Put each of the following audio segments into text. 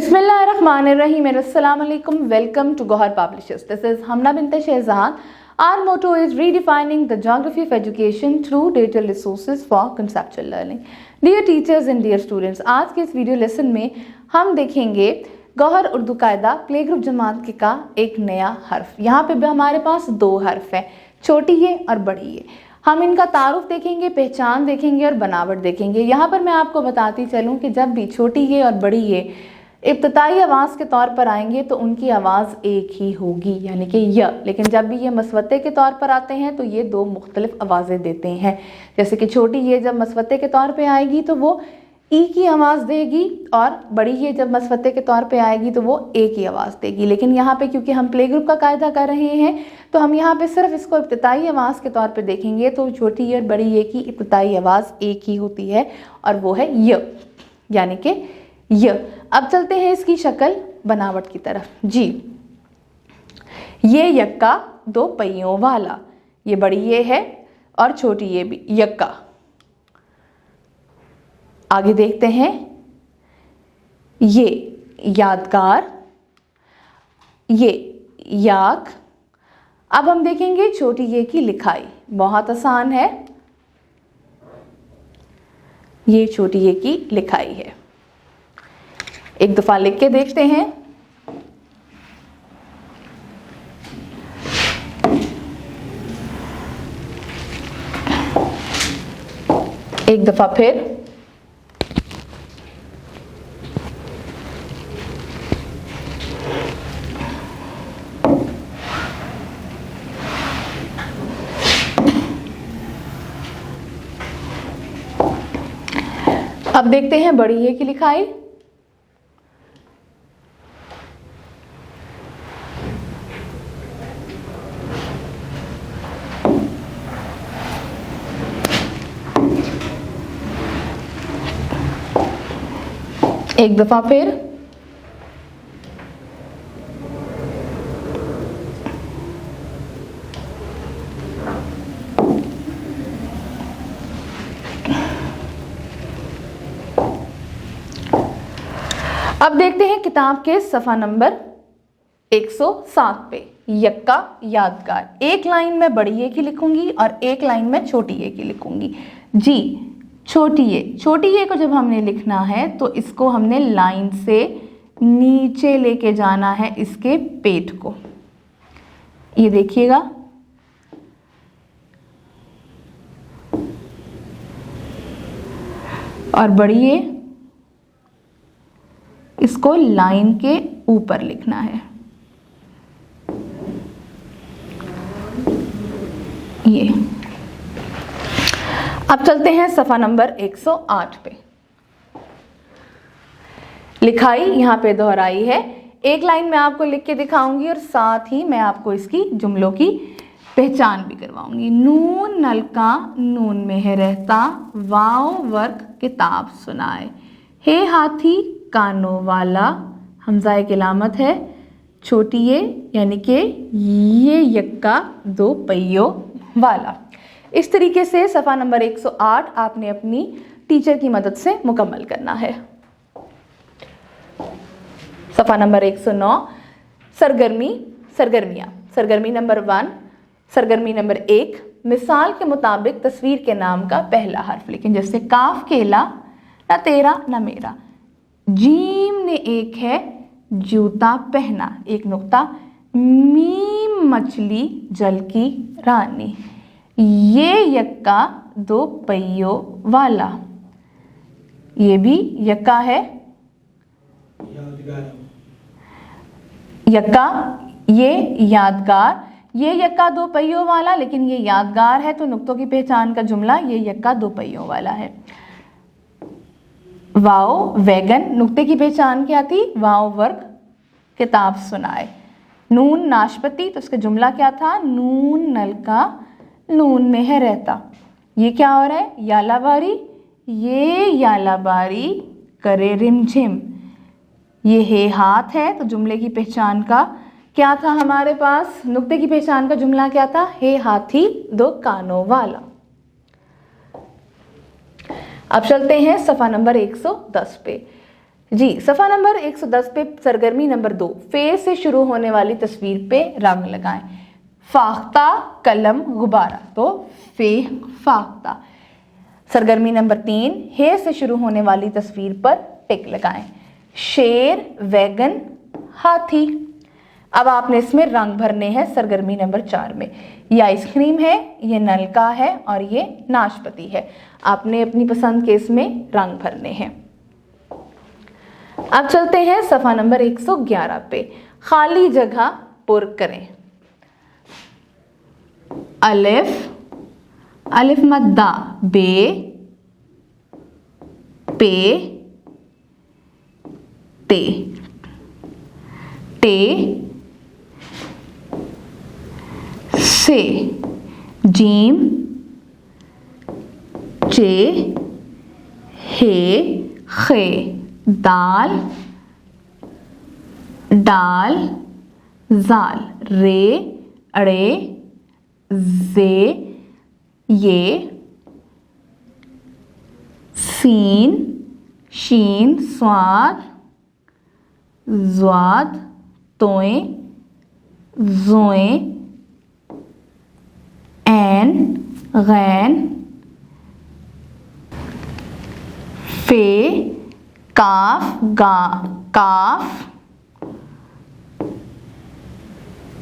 Bismillahirrahmanirrahim. Assalamu alaikum. Welcome to Gohar Publishers. This is Hamna Binte Shehzahan. Our motto is redefining the geography of education through digital resources for conceptual learning. Dear teachers and dear students, आज के इस video lesson में हम देखेंगे गौहर उर्दू कायदा play group जमात के का एक नया हर्फ। यहाँ पे भी हमारे पास दो हर्फ हैं, छोटी ये और बड़ी ये। हम इनका तारुफ देखेंगे, पहचान देखेंगे और बनावट देखेंगे। यहाँ पर मैं आपको बताती चलूँ कि जब भी छोटी ये और बड़ी ये इब्तदाई आवाज़ के तौर पर आएंगे तो उनकी आवाज़ एक ही होगी, यानी कि य। लेकिन जब भी ये मसवते के तौर पर आते हैं तो ये दो मुख्तलिफ आवाज़ें देते हैं। जैसे कि छोटी ये जब मसवते के तौर पे आएगी तो वो ई की आवाज़ देगी और बड़ी ये जब मसवते के तौर पे आएगी तो वो ए की आवाज़ देगी। लेकिन यहाँ पे क्योंकि हम प्ले ग्रुप का कायदा कर रहे हैं तो हम यहाँ पे सिर्फ इसको इब्तदाई आवाज़ के तौर पे देखेंगे। तो छोटी ये और बड़ी ये की इब्तदाई आवाज़ एक ही होती है और वो है य, यानी कि य। अब चलते हैं इसकी शक्ल बनावट की तरफ। जी, ये यक्का दो पहियों वाला, ये बड़ी ये है और छोटी ये भी यक्का। आगे देखते हैं, ये यादगार, ये याक। अब हम देखेंगे छोटी ये की लिखाई, बहुत आसान है। ये छोटी ये की लिखाई है, एक दफ़ा लिख के देखते हैं। एक दफ़ा फिर। अब देखते हैं बड़ी ये की लिखाई। एक दफा फिर। अब देखते हैं किताब के सफ़ा नंबर 107 पे, यक्का यादगार। एक लाइन में बड़ी ये की लिखूंगी और एक लाइन में छोटी ये की लिखूंगी। जी, छोटी ये को जब हमने लिखना है तो इसको हमने लाइन से नीचे लेके जाना है, इसके पेट को। ये देखिएगा, और बड़ी ये इसको लाइन के ऊपर लिखना है। ये। अब चलते हैं सफ़ा नंबर 108 पे। लिखाई यहाँ पे दोहराई है। एक लाइन मैं आपको लिख के दिखाऊंगी और साथ ही मैं आपको इसकी जुमलों की पहचान भी करवाऊंगी। नून नलका नून में है रहता, वाव वर्क किताब सुनाए, हे हाथी कानों वाला, हमज़ाए की अलामत है छोटी ये, यानी कि ये यक्का दो पहियों वाला। इस तरीके से सफ़ा नंबर 108 आपने अपनी टीचर की मदद से मुकम्मल करना है। सफ़ा नंबर 109, सरगर्मियाँ। सरगर्मी नंबर 1, सरगर्मी नंबर 1, मिसाल के मुताबिक तस्वीर के नाम का पहला हर्फ लिखें। जैसे काफ केला, ना तेरा ना मेरा। जीम ने एक है जूता पहना, एक नुक्ता। मीम मछली जल की रानी, ये यक्का दो पहियों वाला। ये भी यक्का है, यक्का। ये यादगार, ये यक्का दो पहियों वाला, लेकिन ये यादगार है तो नुक्तों की पहचान का जुमला ये यक्का दो पहियों वाला है। वाओ वैगन, नुक्ते की पहचान क्या थी? वाओ वर्ग किताब सुनाए। नून नाशपति, तो उसका जुमला क्या था? नून नलका नून में है रहता। ये क्या हो रहा है? यालाबारी, ये यालाबारी करे रिमझिम। ये है हाथ है, तो जुमले की पहचान का क्या था हमारे पास? नुक्ते की पहचान का जुमला क्या था? हे हाथी दो कानों वाला। अब चलते हैं सफ़ा नंबर 110 पे। जी, सफ़ा नंबर 110 पे सरगर्मी नंबर 2, फे से शुरू होने वाली तस्वीर पे रंग लगाएं। फाख्ता, कलम, गुब्बारा, तो फे फाख्ता। सरगर्मी नंबर 3, हे से शुरू होने वाली तस्वीर पर टिक लगाएं। शेर, वैगन, हाथी। अब आपने इसमें रंग भरने हैं सरगर्मी नंबर 4 में। ये आइसक्रीम है, ये नलका है और ये नाशपाती है। आपने अपनी पसंद के इसमें रंग भरने हैं। अब चलते हैं सफ़ा नंबर 111 पे। खाली जगह पुर करें। अलिफ, अलिफ मद्दा, बे, पे, ते, टे, से, जीम, चे, हे, खे, दाल, डाल, जाल, रे, अड़े, जे, ये, सीन, शीन, स्वाद, ज़्वाद, तोएं, ज़ोएं, ऐन, गैन, फे, काफ, गा, काफ,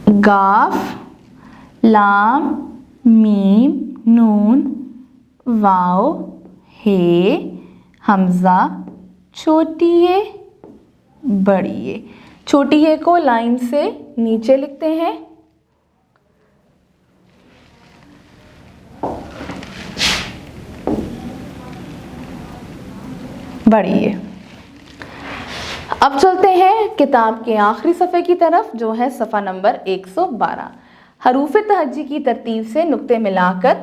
गाफ, लाम, मीम, नून, वाव, हे, हमजा, छोटी ये, बड़ी ये। छोटी ये को लाइन से नीचे लिखते हैं। बड़ी ये। अब चलते हैं किताब के आखिरी सफ़े की तरफ, जो है सफ़ा नंबर 112। हरूफ तहज्जी की तरतीब से नुक्ते मिलाकर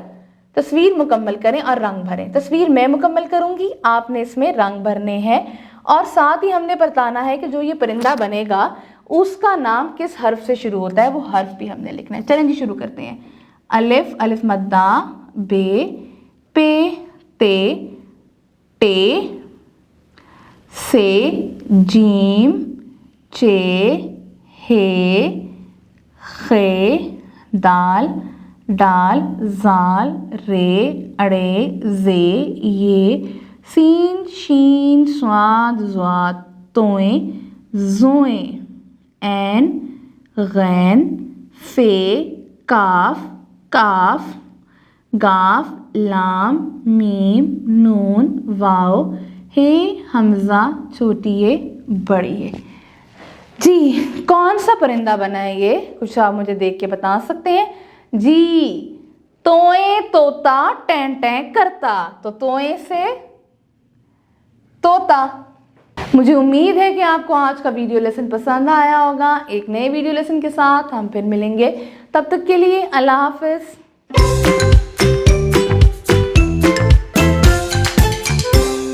तस्वीर मुकम्मल करें और रंग भरें। तस्वीर मैं मुकम्मल करूंगी, आपने इसमें रंग भरने हैं और साथ ही हमने बताना है कि जो ये परिंदा बनेगा उसका नाम किस हर्फ से शुरू होता है, वो हर्फ भी हमने लिखना है। चलें जी, शुरू करते हैं। अलिफ, अलिफ मद्दा, बे, पे, ते, टे, से, जीम, चे, हे, खे, दाल, डाल, जाल, रे, अड़े, जे, ये, सीन, शीन, स्वाद, ज़्वाद, तोएं, ज़ोएं, ऐन, गैन, फे, काफ, काफ, गाफ, लाम, मीम, नून, वाव, हे, हमजा, छोटी ये, बड़ी ये। जी, कौन सा परिंदा बना है ये? कुछ आप मुझे देख के बता सकते हैं? जी, तोएं तोता टें टें करता, तो तोएं से तोता। मुझे उम्मीद है कि आपको आज का वीडियो लेसन पसंद आया होगा। एक नए वीडियो लेसन के साथ हम फिर मिलेंगे, तब तक के लिए अल्लाह हाफिज़।